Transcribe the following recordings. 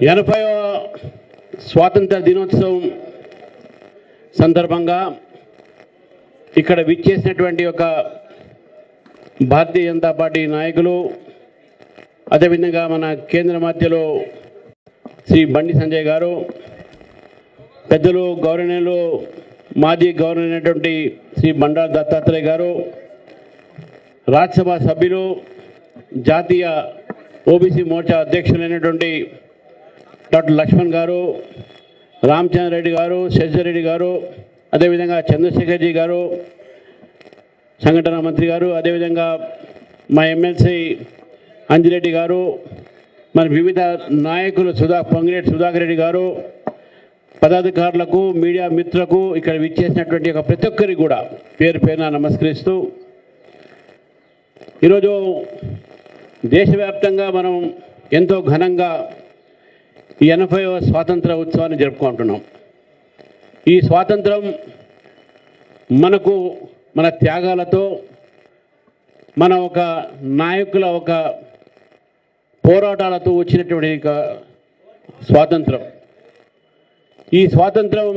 80వ స్వాతంత్ర దినోత్సవం సందర్భంగా ఇక్కడ విచ్చేసినటువంటి ఒక భారతీయ జనతా పార్టీ నాయకులు, అదేవిధంగా మన కేంద్ర మధ్యలో శ్రీ బండి సంజయ్ గారు, పెద్దలు గౌరవనీయులు మాజీ గవర్నర్ అయినటువంటి శ్రీ బండారు దత్తాత్రేయ గారు, రాజ్యసభ సభ్యులు, జాతీయ ఓబీసీ మోర్చా అధ్యక్షులైనటువంటి డాక్టర్ లక్ష్మణ్ గారు, రామచంద్రరెడ్డి గారు, శశిరెడ్డి గారు, అదేవిధంగా చంద్రశేఖర్జీ గారు, సంఘటన మంత్రి గారు, అదేవిధంగా మా ఎమ్మెల్సీ అంజిరెడ్డి గారు, మరి వివిధ నాయకులు పొంగిరెడ్డి సుధాకర్ రెడ్డి గారు, పదాధికారులకు, మీడియా మిత్రులకు, ఇక్కడ విచ్చేసినటువంటి ఒక ప్రతి ఒక్కరికి కూడా పేరు పేరున నమస్కరిస్తూ, ఈరోజు దేశవ్యాప్తంగా మనం ఎంతో ఘనంగా ఈ 80వ స్వాతంత్ర ఉత్సవాన్ని జరుపుకుంటున్నాం. ఈ స్వాతంత్రం మనకు మన త్యాగాలతో, మన ఒక నాయకుల ఒక పోరాటాలతో వచ్చినటువంటి ఒక స్వాతంత్రం. ఈ స్వాతంత్రం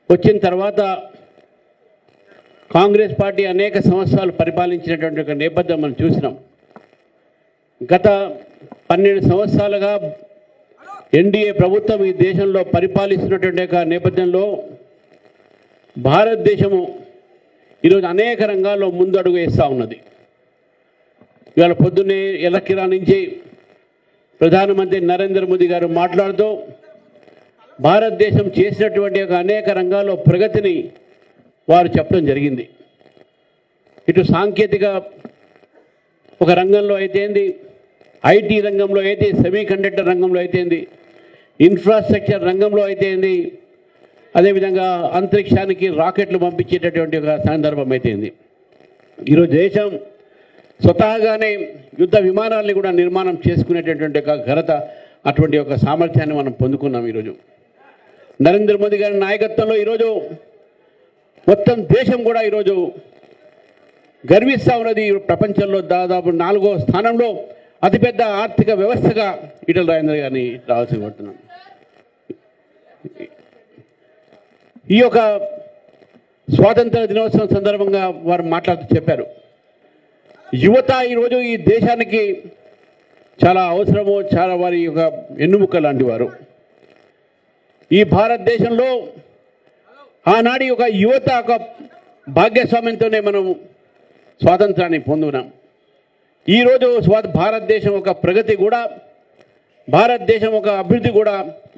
వచ్చిన తర్వాత కాంగ్రెస్ పార్టీ అనేక సంవత్సరాలు పరిపాలించినటువంటి ఒక నేపథ్యం మనం చూసినాం. గత 12 సంవత్సరాలుగా ఎన్డీఏ ప్రభుత్వం ఈ దేశంలో పరిపాలిస్తున్నటువంటి ఒక నేపథ్యంలో భారతదేశము ఈరోజు అనేక రంగాల్లో ముందడుగు వేస్తూ ఉన్నది. ఇవాళ పొద్దున్నే ఎలక్కిరా నుంచి ప్రధానమంత్రి నరేంద్ర మోదీ గారు మాట్లాడుతూ భారతదేశం చేసినటువంటి ఒక అనేక రంగాల్లో ప్రగతిని వారు చెప్పడం జరిగింది. ఇటు సాంకేతిక ఒక రంగంలో అయితేంది, ఐటీ రంగంలో అయితే, సెమీకండక్టర్ రంగంలో అయితేంది, ఇన్ఫ్రాస్ట్రక్చర్ రంగంలో అయితేంది, అదేవిధంగా అంతరిక్షానికి రాకెట్లు పంపించేటటువంటి ఒక సందర్భం అయితేంది. ఈరోజు దేశం స్వతహాగానే యుద్ధ విమానాల్ని కూడా నిర్మాణం చేసుకునేటటువంటి ఒక ఘనత, అటువంటి ఒక సామర్థ్యాన్ని మనం పొందుకున్నాం. ఈరోజు నరేంద్ర మోదీ గారి నాయకత్వంలో ఈరోజు మొత్తం దేశం కూడా ఈరోజు గర్విస్తూ ఉన్నది. ప్రపంచంలో దాదాపు 4వ స్థానంలో అతిపెద్ద ఆర్థిక వ్యవస్థగా ఈటల రాజేంద్ర గారిని రావాల్సి పడుతున్నాం. ఈ యొక్క స్వాతంత్ర దినోత్సవం సందర్భంగా వారు మాట్లాడుతూ చెప్పారు, యువత ఈరోజు ఈ దేశానికి చాలా అవసరము, చాలా వారి యొక్క ఎన్నుముక్క లాంటి వారు. ఈ భారతదేశంలో ఆనాటి ఒక యువత ఒక భాగ్యస్వామ్యంతోనే మనం స్వాతంత్రాన్ని పొందున్నాం. ఈరోజు భారతదేశం ఒక ప్రగతి కూడా, భారతదేశం ఒక అభివృద్ధి కూడా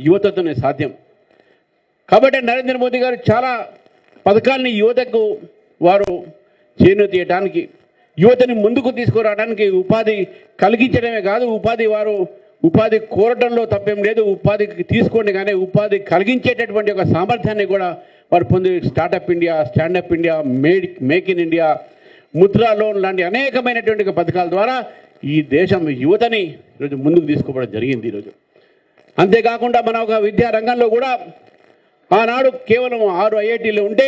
యువతతోనే సాధ్యం. కాబట్టి నరేంద్ర మోదీ గారు చాలా పథకాలని యువతకు వారు చేయూతనియడానికి, యువతని ముందుకు తీసుకురావడానికి, ఉపాధి కలిగించడమే కాదు, ఉపాధి కోరడంలో తప్పేం లేదు, ఉపాధికి తీసుకోండి, కానీ ఉపాధి కలిగించేటటువంటి ఒక సామర్థ్యాన్ని కూడా వారు పొంది startup India, standup India, make in India, Mudra loan లాంటి అనేకమైనటువంటి పథకాల ద్వారా ఈ దేశం యువతని ఈరోజు ముందుకు తీసుకోవడం జరిగింది. ఈరోజు అంతేకాకుండా మన ఒక విద్యా రంగంలో కూడా ఆనాడు కేవలం 6 ఐఐటీలు ఉంటే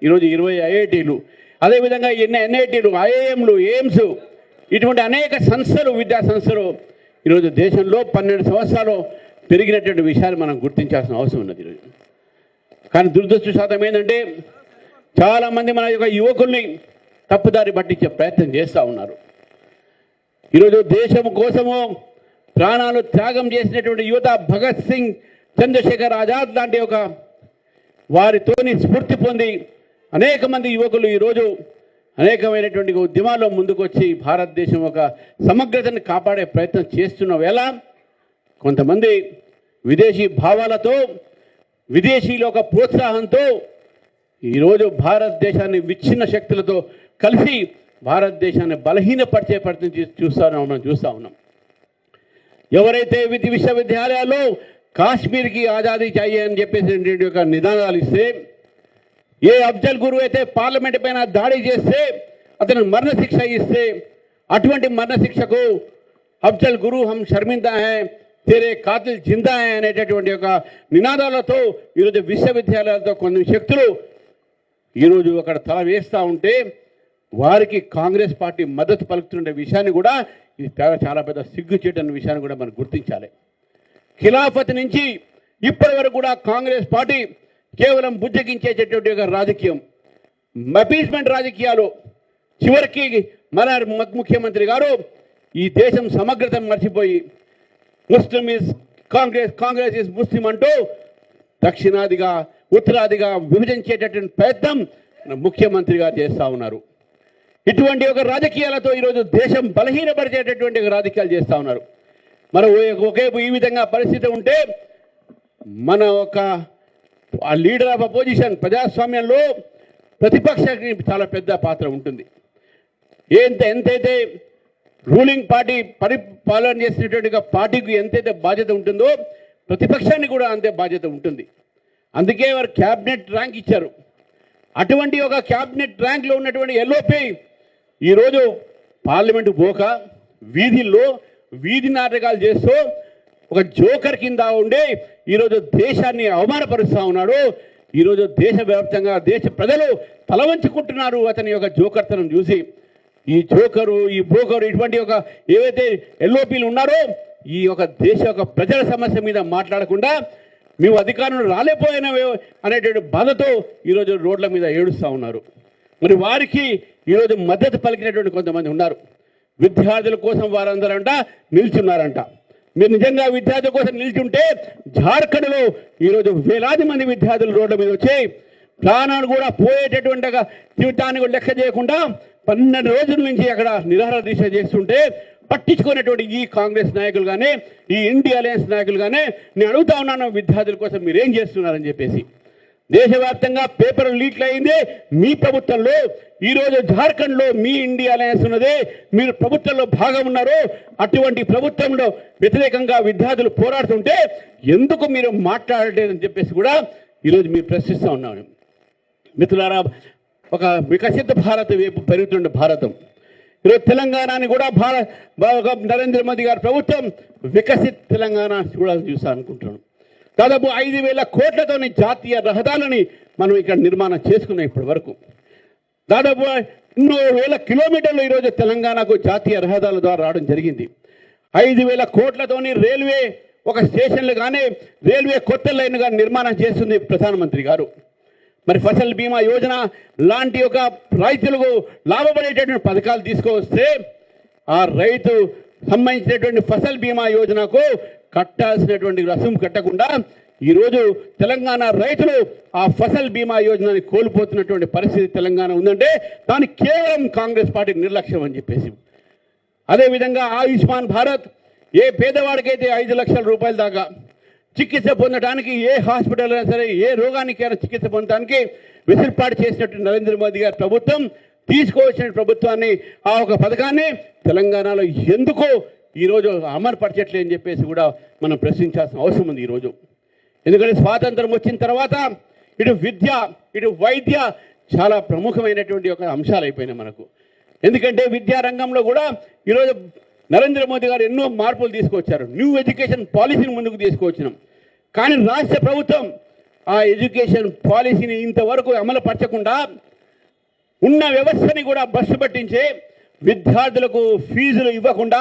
ఈరోజు 20 ఐఐటీలు, అదేవిధంగా ఎన్ని ఎన్ఐటీలు, ఐఐఎంలు, ఎయిమ్స్, ఇటువంటి అనేక సంస్థలు, విద్యా సంస్థలు ఈరోజు దేశంలో 12 సంవత్సరాలు పెరిగినటువంటి విషయాన్ని మనం గుర్తించాల్సిన అవసరం ఉన్నది ఈరోజు. కానీ దురదృష్టవశాతం ఏంటంటే చాలామంది మన యొక్క యువకుల్ని తప్పుదారి పట్టించే ప్రయత్నం చేస్తూ ఉన్నారు. ఈరోజు దేశం కోసము ప్రాణాలు త్యాగం చేసినటువంటి యువత, భగత్ సింగ్, చంద్రశేఖర్ ఆజాద్ లాంటి ఒక వారితోని స్ఫూర్తి పొంది అనేక మంది యువకులు ఈరోజు అనేకమైనటువంటి ఉద్యమాల్లో ముందుకొచ్చి భారతదేశం ఒక సమగ్రతను కాపాడే ప్రయత్నం చేస్తున్న వేళ కొంతమంది విదేశీ భావాలతో, విదేశీల ఒక ప్రోత్సాహంతో ఈరోజు భారతదేశాన్ని విచ్ఛిన్న శక్తులతో కలిసి భారతదేశాన్ని బలహీనపరిచే ప్రయత్నం మనం చూస్తూ ఉన్నాం. ఎవరైతే విశ్వవిద్యాలయాల్లో కాశ్మీర్కి ఆజాదీ చాయే అని చెప్పేసి ఒక నినాదాలు ఇస్తే, ఏ అఫ్జల్ గురు అయితే పార్లమెంట్ పైన దాడి చేస్తే అతను మరణశిక్ష ఇస్తే, అటువంటి మరణశిక్షకు అఫ్జల్ గురు హమ్ శర్మిందా హై, తేరే కాతిల్ జిందా హై అనేటటువంటి ఒక నినాదాలతో ఈరోజు విశ్వవిద్యాలయాలతో కొన్ని శక్తులు ఈరోజు అక్కడ తల వేస్తూ ఉంటే వారికి కాంగ్రెస్ పార్టీ మద్దతు పలుకుతున్న విషయాన్ని కూడా ఇది చాలా పెద్ద సిగ్గుచేటన్న విషయాన్ని కూడా మనం గుర్తించాలి. ఖిలాఫత్ నుంచి ఇప్పటి వరకు కూడా కాంగ్రెస్ పార్టీ కేవలం బుజ్జగించేటటువంటి ఒక రాజకీయం, అపీస్మెంట్ రాజకీయాలు. చివరికి మన ముఖ్యమంత్రి గారు ఈ దేశం సమగ్రతను మర్చిపోయి Muslim is Congress, Congress is Muslim అంటూ దక్షిణాదిగా ఉత్తరాదిగా విభజించేటటువంటి ప్రయత్నం ముఖ్యమంత్రి గారు చేస్తూ ఉన్నారు. ఇటువంటి ఒక రాజకీయాలతో ఈరోజు దేశం బలహీనపరిచేటటువంటి రాజకీయాలు చేస్తూ ఉన్నారు. మరి ఒకేపు ఈ విధంగా పరిస్థితి ఉంటే మన ఒక లీడర్ ఆఫ్ అపోజిషన్ ప్రజాస్వామ్యంలో ప్రతిపక్షానికి చాలా పెద్ద పాత్ర ఉంటుంది. ఎంతైతే రూలింగ్ పార్టీ పరిపాలన చేసినటువంటి పార్టీకి ఎంతైతే బాధ్యత ఉంటుందో ప్రతిపక్షానికి కూడా అంతే బాధ్యత ఉంటుంది. అందుకే వారు క్యాబినెట్ ర్యాంక్ ఇచ్చారు. అటువంటి ఒక క్యాబినెట్ ర్యాంక్లో ఉన్నటువంటి ఎల్ఓపి ఈరోజు పార్లమెంటు పోక వీధుల్లో వీధి నాటకాలు చేస్తూ ఒక జోకర్ కింద ఉండి ఈరోజు దేశాన్ని అవమానపరుస్తూ ఉన్నాడు. ఈరోజు దేశవ్యాప్తంగా దేశ ప్రజలు తలవంచుకుంటున్నారు అతని యొక్క జోకర్తనం చూసి. ఈ జోకరు, ఈ బ్రోకరు, ఇటువంటి ఒక ఏవైతే ఎల్ఓపీలు ఉన్నారో ఈ యొక్క దేశ యొక్క ప్రజల సమస్య మీద మాట్లాడకుండా మేము అధికారంలో రాలేపోయినవే అనేటువంటి బాధతో ఈరోజు రోడ్ల మీద ఏడుస్తూ ఉన్నారు. మరి వారికి ఈరోజు మద్దతు పలికినటువంటి కొంతమంది ఉన్నారు. విద్యార్థుల కోసం వారందరంట నిల్చున్నారంట. మీరు నిజంగా విద్యార్థుల కోసం నిల్చుంటే జార్ఖండ్లో ఈరోజు వేలాది మంది విద్యార్థులు రోడ్ల మీద వచ్చి ప్రాణాలు కూడా పోయేటటువంటి జీవితాన్ని కూడా లెక్క చేయకుండా 12 రోజుల నుంచి అక్కడ నిరాహార దీక్ష చేస్తుంటే పట్టించుకునేటువంటి ఈ కాంగ్రెస్ నాయకులు కానీ ఈ ఇండియా అలయన్స్ నాయకులు కానీ నేను అడుగుతా ఉన్నాను, విద్యార్థుల కోసం మీరేం చేస్తున్నారని చెప్పేసి. దేశవ్యాప్తంగా పేపర్ లీక్లు అయింది మీ ప్రభుత్వంలో. ఈరోజు జార్ఖండ్లో మీ ఇండియా అలయన్స్ ఉన్నది, మీరు ప్రభుత్వంలో భాగం ఉన్నారు. అటువంటి ప్రభుత్వంలో వ్యతిరేకంగా విద్యార్థులు పోరాడుతుంటే ఎందుకు మీరు మాట్లాడలేదని చెప్పేసి కూడా ఈరోజు మీరు ప్రశ్నిస్తూ ఉన్నాను. మిత్రులారా, ఒక వికసిత భారత్ వైపు పెరుగుతున్న భారతం ఈరోజు తెలంగాణని కూడా నరేంద్ర మోదీ గారి ప్రభుత్వం వికసిత్ తెలంగాణ కూడా చూసాలనుకుంటున్నాను. దాదాపు 5,000 కోట్లతోని జాతీయ రహదారులని మనం ఇక్కడ నిర్మాణం చేసుకున్నాం. ఇప్పటి వరకు దాదాపు ఎన్నో వేల కిలోమీటర్లు ఈరోజు తెలంగాణకు జాతీయ రహదారుల ద్వారా రావడం జరిగింది. 5,000 కోట్లతోని రైల్వే ఒక స్టేషన్లు కానీ రైల్వే కొత్త లైన్ కానీ నిర్మాణం చేస్తుంది ప్రధానమంత్రి గారు. మరి ఫసల్ బీమా యోజన లాంటి ఒక రైతులకు లాభపడేటటువంటి పథకాలు తీసుకువస్తే ఆ రైతు సంబంధించినటువంటి ఫసల్ బీమా యోజనకు కట్టాల్సినటువంటి రసుము కట్టకుండా ఈరోజు తెలంగాణ రైతులు ఆ ఫసల్ బీమా యోజనని కోల్పోతున్నటువంటి పరిస్థితి తెలంగాణ ఉందంటే దానికి కేవలం కాంగ్రెస్ పార్టీ నిర్లక్ష్యం అని చెప్పేసి. అదేవిధంగా ఆయుష్మాన్ భారత్ ఏ పేదవాడికైతే 5 లక్షల రూపాయల దాకా చికిత్స పొందడానికి, ఏ హాస్పిటల్ అయినా సరే ఏ రోగానికైనా చికిత్స పొందడానికి వెసులుబాటు చేసినట్టు నరేంద్ర మోదీ గారి ప్రభుత్వం తీసుకోవచ్చిన ప్రభుత్వాన్ని ఆ ఒక పథకాన్ని తెలంగాణలో ఎందుకు ఈరోజు అమలుపరచట్లే అని చెప్పేసి కూడా మనం ప్రశ్నించాల్సిన అవసరం ఉంది ఈరోజు. ఎందుకంటే స్వాతంత్రం వచ్చిన తర్వాత ఇటు విద్య ఇటు వైద్య చాలా ప్రముఖమైనటువంటి ఒక అంశాలు అయిపోయినాయి మనకు. ఎందుకంటే విద్యారంగంలో కూడా ఈరోజు నరేంద్ర మోదీ గారు ఎన్నో మార్పులు తీసుకొచ్చారు. న్యూ ఎడ్యుకేషన్ పాలసీని ముందుకు తీసుకొచ్చినాం. కానీ రాష్ట్ర ప్రభుత్వం ఆ ఎడ్యుకేషన్ పాలసీని ఇంతవరకు అమలుపరచకుండా ఉన్న వ్యవస్థని కూడా బస్సు పట్టించి విద్యార్థులకు ఫీజులు ఇవ్వకుండా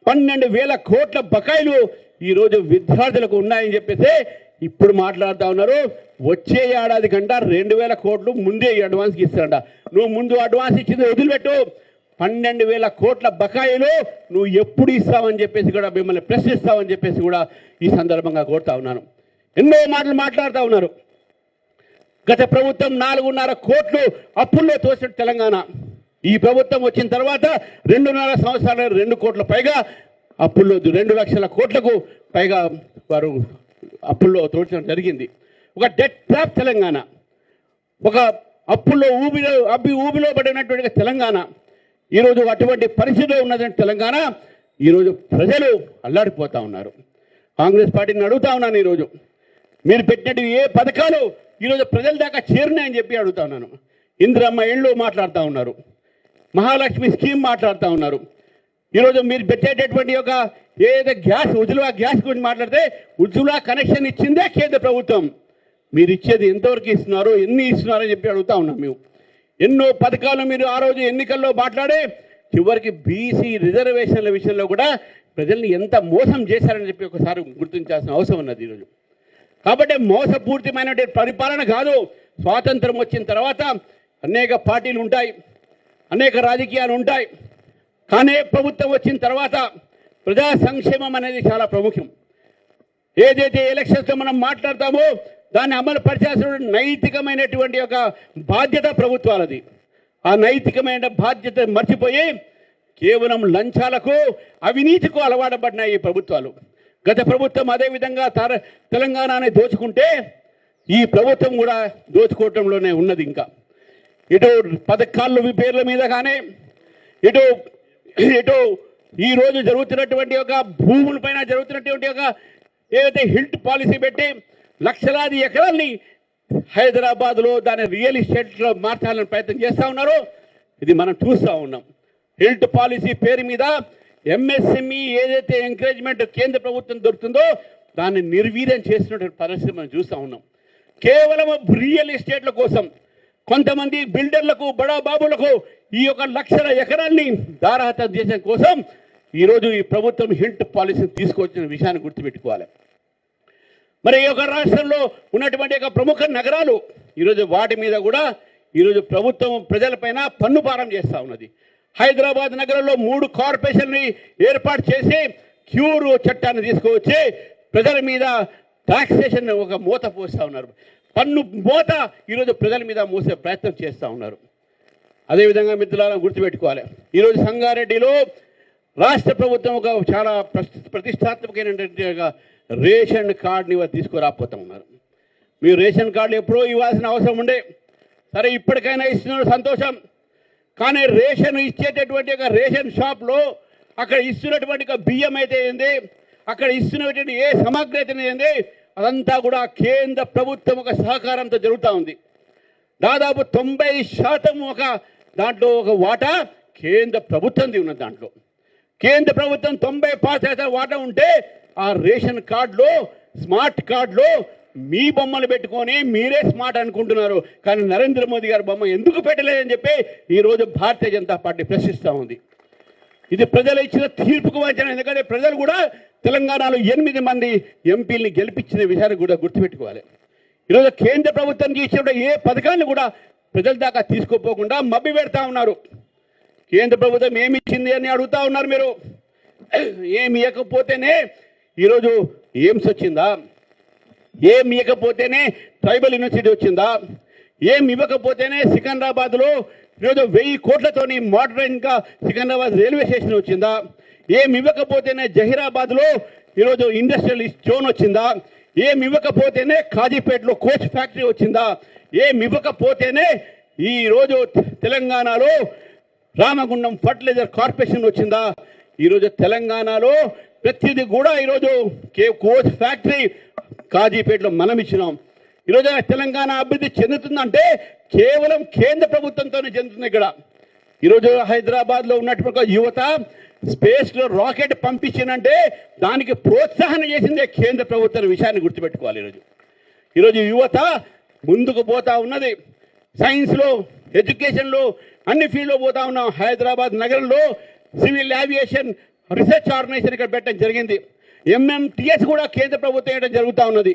12,000 కోట్ల బకాయిలు ఈరోజు విద్యార్థులకు ఉన్నాయని చెప్పేసి ఇప్పుడు మాట్లాడుతూ ఉన్నారు. వచ్చే ఏడాది కంట 2,000 కోట్లు ముందే అడ్వాన్స్కి ఇస్తారంట. నువ్వు ముందు అడ్వాన్స్ ఇచ్చింది వదిలిపెట్టు, 12,000 కోట్ల బకాయిలు నువ్వు ఎప్పుడు ఇస్తావని చెప్పేసి కూడా మిమ్మల్ని ప్రశ్నిస్తావని చెప్పేసి కూడా ఈ సందర్భంగా కోరుతా ఉన్నాను. ఎన్నో మాటలు మాట్లాడుతూ ఉన్నారు. గత ప్రభుత్వం 4.5 కోట్లు అప్పుల్లో తోసిన తెలంగాణ. ఈ ప్రభుత్వం వచ్చిన తర్వాత 2.5 సంవత్సరాలు 2 కోట్ల పైగా అప్పుల్లో 2 లక్షల కోట్లకు పైగా వారు అప్పుల్లో తోచడం జరిగింది. ఒక డెట్ ట్రాప్ తెలంగాణ, ఒక అప్పుల్లో ఊబిలో పడినటువంటి తెలంగాణ. ఈరోజు అటువంటి పరిస్థితిలో ఉన్నటువంటి తెలంగాణ ఈరోజు ప్రజలు అల్లాడిపోతూ ఉన్నారు. కాంగ్రెస్ పార్టీని అడుగుతా ఉన్నాను, ఈరోజు మీరు పెట్టినట్టు ఏ పథకాలు ఈరోజు ప్రజల దాకా చేరినాయని చెప్పి అడుగుతా ఉన్నాను. ఇందిరమ్మ ఇళ్ళు మాట్లాడుతూ ఉన్నారు, మహాలక్ష్మి స్కీమ్ మాట్లాడుతూ ఉన్నారు. ఈరోజు మీరు పెట్టేటటువంటి ఒక ఏదైతే గ్యాస్ ఉజ్వలా గ్యాస్ గురించి మాట్లాడితే ఉజ్వలా కనెక్షన్ ఇచ్చిందే కేంద్ర ప్రభుత్వం. మీరు ఇచ్చేది ఎంతవరకు ఇస్తున్నారు, ఎన్ని ఇస్తున్నారని చెప్పి అడుగుతా ఉన్నాం. మేము ఎన్నో పథకాలు మీరు ఆ రోజు ఎన్నికల్లో మాట్లాడే చివరికి బీసీ రిజర్వేషన్ల విషయంలో కూడా ప్రజల్ని ఎంత మోసం చేశారని చెప్పి ఒకసారి గుర్తించాల్సిన అవసరం ఉన్నది ఈరోజు. కాబట్టి మోసపూరితమైన పరిపాలన కాదు. స్వాతంత్రం వచ్చిన తర్వాత అనేక పార్టీలు ఉంటాయి, అనేక రాజకీయాలు ఉంటాయి, కానీ ప్రభుత్వం వచ్చిన తర్వాత ప్రజా సంక్షేమం అనేది చాలా ప్రాముఖ్యం. ఏదైతే ఎలక్షన్స్లో మనం మాట్లాడతామో దాన్ని అమలు పరిచాల్సిన నైతికమైనటువంటి ఒక బాధ్యత ప్రభుత్వాలది. ఆ నైతికమైన బాధ్యత మర్చిపోయి కేవలం లంచాలకు అవినీతికు అలవాటుపడినాయి ఈ ప్రభుత్వాలు. గత ప్రభుత్వం అదేవిధంగా తెలంగాణని దోచుకుంటే ఈ ప్రభుత్వం కూడా దోచుకోవటంలోనే ఉన్నది. ఇంకా ఇటు పథకాలు పేర్ల మీద కానీ ఇటు ఇటు ఈరోజు జరుగుతున్నటువంటి ఒక భూములపైన జరుగుతున్నటువంటి ఒక ఏదైతే హిల్ట్ పాలసీ పెట్టి లక్షలాది ఎకరాల్ని హైదరాబాద్లో దాని రియల్ ఎస్టేట్లో మార్చాలని ప్రయత్నం చేస్తూ ఉన్నారు. ఇది మనం చూస్తూ ఉన్నాం. హిల్ట్ పాలసీ పేరు మీద ఎంఎస్ఎంఈ ఏదైతే ఎంకరేజ్మెంట్ కేంద్ర ప్రభుత్వం దొరుకుతుందో దాన్ని నిర్వీర్యం చేసినటువంటి పరిస్థితి మనం చూస్తూ ఉన్నాం. కేవలం రియల్ ఎస్టేట్ల కోసం కొంతమంది బిల్డర్లకు బడా బాబులకు ఈ యొక్క లక్షల ఎకరాల్ని దారాహతం చేసే కోసం ఈరోజు ఈ ప్రభుత్వం హిల్ట్ పాలసీని తీసుకొచ్చిన విషయాన్ని గుర్తుపెట్టుకోవాలి. మరి ఈ యొక్క రాష్ట్రంలో ఉన్నటువంటి ఒక ప్రముఖ నగరాలు ఈరోజు వాటి మీద కూడా ఈరోజు ప్రభుత్వం ప్రజలపైన పన్ను భారం చేస్తూ ఉన్నది. హైదరాబాద్ నగరంలో 3 కార్పొరేషన్ని ఏర్పాటు చేసి క్యూర్ చట్టాన్ని తీసుకువచ్చి ప్రజల మీద టాక్సేషన్ ఒక మూత పోస్తూ ఉన్నారు. పన్ను మూత ఈరోజు ప్రజల మీద మోసే ప్రయత్నం చేస్తూ ఉన్నారు. అదేవిధంగా మిత్రులారా గుర్తుపెట్టుకోవాలి, ఈరోజు సంగారెడ్డిలో రాష్ట్ర ప్రభుత్వం ఒక చాలా ప్రతిష్టాత్మకమైనటువంటి రేషన్ కార్డుని తీసుకురాపోతూ ఉన్నారు. మీరు రేషన్ కార్డులు ఎప్పుడో ఇవ్వాల్సిన అవసరం ఉండే, సరే ఇప్పటికైనా ఇస్తున్నారు సంతోషం. కానీ రేషన్ ఇచ్చేటటువంటి ఒక రేషన్ షాప్లో అక్కడ ఇస్తున్నటువంటి బియ్యం అయితే ఏంది, అక్కడ ఇస్తున్నటువంటి ఏ సామాగ్రి అయితే ఏంది, అదంతా కూడా కేంద్ర ప్రభుత్వం ఒక సహకారంతో జరుగుతూ ఉంది. దాదాపు 90% ఒక దాంట్లో ఒక వాటా కేంద్ర ప్రభుత్వంది ఉన్నది. దాంట్లో కేంద్ర ప్రభుత్వం 90% వాటా ఉంటే ఆ రేషన్ కార్డులో స్మార్ట్ కార్డులో మీ బొమ్మలు పెట్టుకొని మీరే స్మార్ట్ అనుకుంటున్నారు, కానీ నరేంద్ర మోదీ గారి బొమ్మ ఎందుకు పెట్టలేదని చెప్పి ఈరోజు భారతీయ జనతా పార్టీ ప్రశ్నిస్తూ ఉంది. ఇది ప్రజలు ఇచ్చిన తీర్పుకు వంచన. ఎందుకంటే ప్రజలు కూడా తెలంగాణలో 8 మంది ఎంపీలని గెలిపించిన విషయాన్ని కూడా గుర్తుపెట్టుకోవాలి. ఈరోజు కేంద్ర ప్రభుత్వం ఇచ్చిన ఏ పథకాన్ని కూడా ప్రజల దాకా తీసుకోపోకుండా మభ్య పెడతా ఉన్నారు. కేంద్ర ప్రభుత్వం ఏమి ఇచ్చింది అని అడుగుతా ఉన్నారు మీరు. ఏమి ఇవ్వకపోతేనే ఈరోజు ఎయిమ్స్ వచ్చిందా, ఏమి ఇవ్వకపోతేనే ట్రైబల్ యూనివర్సిటీ వచ్చిందా, ఏమి ఇవ్వకపోతేనే సికింద్రాబాద్లో ఈరోజు 1000 కోట్లతోని మోడర్న్గా సికింద్రాబాద్ రైల్వే స్టేషన్ వచ్చిందా, ఏమి ఇవ్వకపోతేనే జహీరాబాద్లో ఈరోజు ఇండస్ట్రియల్ జోన్ వచ్చిందా, ఏమి ఇవ్వకపోతేనే కాజీపేటలో కోచ్ ఫ్యాక్టరీ వచ్చిందా, ఏమి ఇవ్వకపోతేనే ఈరోజు తెలంగాణలో రామగుండం ఫర్టిలైజర్ కార్పొరేషన్ వచ్చిందా. ఈరోజు తెలంగాణలో ప్రతిదీ కూడా ఈరోజు కోచ్ ఫ్యాక్టరీ కాజీపేటలో మనం ఇచ్చినాం. ఈరోజు తెలంగాణ అభివృద్ధి చెందుతుందంటే కేవలం కేంద్ర ప్రభుత్వంతోనే చెందుతుంది. ఇక్కడ ఈరోజు హైదరాబాద్లో ఉన్నటువంటి యువత స్పేస్లో రాకెట్ పంపించిందంటే దానికి ప్రోత్సాహన చేసిందే కేంద్ర ప్రభుత్వం విషయాన్ని గుర్తుపెట్టుకోవాలి. ఈరోజు యువత ముందుకు పోతా ఉన్నది. సైన్స్లో, ఎడ్యుకేషన్లో, అన్ని ఫీల్డ్లో పోతా ఉన్నాం. హైదరాబాద్ నగరంలో సివిల్ ఏవియేషన్ రీసెర్చ్ ఆర్గనైజేషన్ ఇక్కడ పెట్టడం జరిగింది. MMTS కూడా కేంద్ర ప్రభుత్వం వేయడం జరుగుతూ ఉన్నది.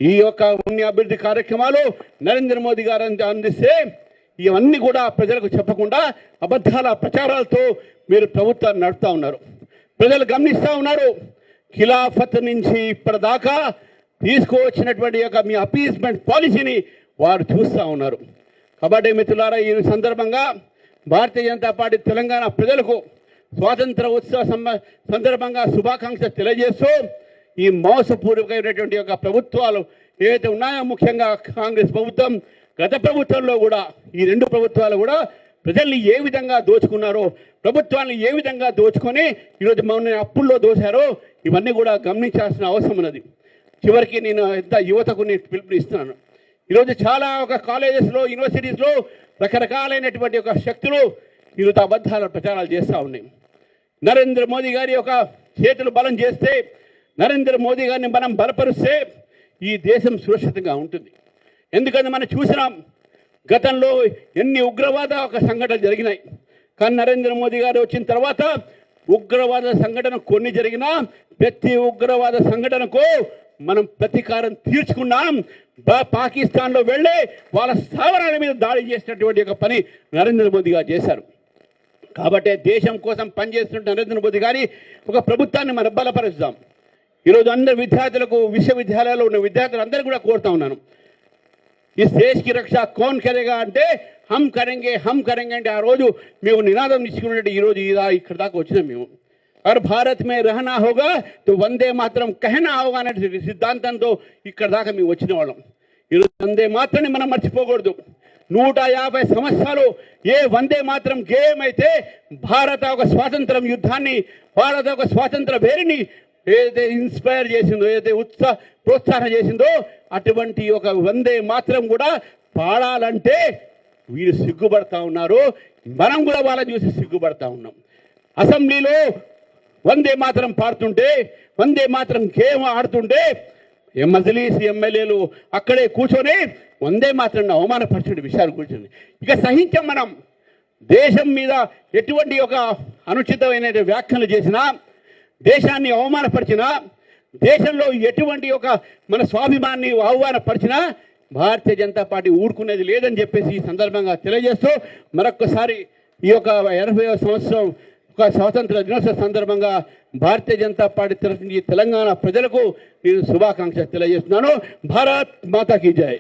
ఈ యొక్క అభివృద్ధి కార్యక్రమాలు నరేంద్ర మోదీ గారు అందిస్తే ఇవన్నీ కూడా ప్రజలకు చెప్పకుండా అబద్ధాల ప్రచారాలతో మీరు ప్రభుత్వాన్ని నడుపుతూ ఉన్నారు. ప్రజలు గమనిస్తూ ఉన్నారు. ఖిలాఫత్ నుంచి ఇప్పటిదాకా తీసుకువచ్చినటువంటి యొక్క మీ అపీస్మెంట్ పాలసీని వారు చూస్తూ ఉన్నారు. కాబట్టి మిత్రులారా, ఈ సందర్భంగా భారతీయ జనతా పార్టీ తెలంగాణ ప్రజలకు స్వాతంత్ర ఉత్సవ సందర్భంగా శుభాకాంక్షలు తెలియజేస్తూ ఈ మోసపూర్వకమైనటువంటి యొక్క ప్రభుత్వాలు ఏవైతే ఉన్నాయో, ముఖ్యంగా కాంగ్రెస్ ప్రభుత్వం, గత ప్రభుత్వంలో కూడా ఈ 2 ప్రభుత్వాలు కూడా ప్రజల్ని ఏ విధంగా దోచుకున్నారో, ప్రభుత్వాన్ని ఏ విధంగా దోచుకొని ఈరోజు మమ్మల్ని అప్పుల్లో దోశారో ఇవన్నీ కూడా గమనించాల్సిన అవసరం ఉన్నది. చివరికి నేను ఎంత యువతకు నేను పిలుపునిస్తున్నాను. ఈరోజు చాలా ఒక కాలేజెస్లో, యూనివర్సిటీస్లో రకరకాలైనటువంటి ఒక శక్తులు ఈరోజు అబద్ధాల ప్రచారాలు చేస్తూ ఉన్నాయి. నరేంద్ర మోదీ గారి యొక్క చేతులు బలం చేస్తే, నరేంద్ర మోదీ గారిని మనం బలపరిస్తే ఈ దేశం సురక్షితంగా ఉంటుంది. ఎందుకంటే మనం చూసినాం గతంలో ఎన్ని ఉగ్రవాద ఒక సంఘటనలు జరిగినాయి. కానీ నరేంద్ర మోదీ గారు వచ్చిన తర్వాత ఉగ్రవాద సంఘటన కొన్ని జరిగినా ప్రతి ఉగ్రవాద సంఘటనకు మనం ప్రతీకారం తీర్చుకున్నాం. పాకిస్తాన్లో వెళ్ళి వాళ్ళ స్థావరాల మీద దాడి చేసినటువంటి ఒక పని నరేంద్ర మోదీ గారు చేశారు. కాబట్టి దేశం కోసం పనిచేస్తున్న నరేంద్ర మోదీ గారి ఒక ప్రభుత్వాన్ని మనం బలపరుస్తాం. ఈరోజు అందరు విద్యార్థులకు, విశ్వవిద్యాలయాల్లో ఉన్న విద్యార్థులందరూ కూడా కోరుతా ఉన్నాను, ఈ దేశ్ కి రక్ష కౌన్ కరేగా అంటే హమ్ కరెంగే అంటే ఆ రోజు మేము నినాదం ఇచ్చుకున్నట్టు ఈరోజు ఇక్కడ దాకా వచ్చినాం మేము. और भारत में रहना होगा तो వందే మాత్రం कहना होगा అనే సిద్ధాంతంతో ఇక్కడ దాకా మేము వచ్చిన వాళ్ళం. ఈరోజు వందే మాత్రాన్ని మనం మర్చిపోకూడదు. 150 సంవత్సరాలు ఏ వందే మాత్రం గేయం అయితే భారత ఒక స్వాతంత్రం యుద్ధాన్ని, భారత ఒక స్వాతంత్ర వేరిని ఏదైతే ఇన్స్పైర్ చేసిందో, ఏదైతే ప్రోత్సాహం చేసిందో అటువంటి ఒక వందే మాత్రం కూడా పాడాలంటే వీరు సిగ్గుపడతా ఉన్నారు. మనం కూడా వాళ్ళని చూసి సిగ్గుపడతా ఉన్నాం. అసెంబ్లీలో వందే మాత్రం పాడుతుంటే, వందే మాత్రం గేమ్ ఆడుతుంటే మజ్లిస్ ఎమ్మెల్యేలు అక్కడే కూర్చొని వందే మాత్రం అవమానపరిచిన విషయాలు కూర్చొని ఇక సహించాం. మనం దేశం మీద ఎటువంటి ఒక అనుచితమైన వ్యాఖ్యలు చేసినా, దేశాన్ని అవమానపరిచినా, దేశంలో ఎటువంటి ఒక మన స్వాభిమాన్ని అవమానపరిచినా భారతీయ జనతా పార్టీ ఊరుకునేది లేదని చెప్పేసి ఈ సందర్భంగా తెలియజేస్తూ మరొక్కసారి ఈ యొక్క 80వ సంవత్సరం ఒక స్వాతంత్ర దినోత్సవ సందర్భంగా భారతీయ జనతా పార్టీ తరఫు నుంచి తెలంగాణ ప్రజలకు నేను శుభాకాంక్షలు తెలియజేస్తున్నాను. భారత్ మాతా కీ జై.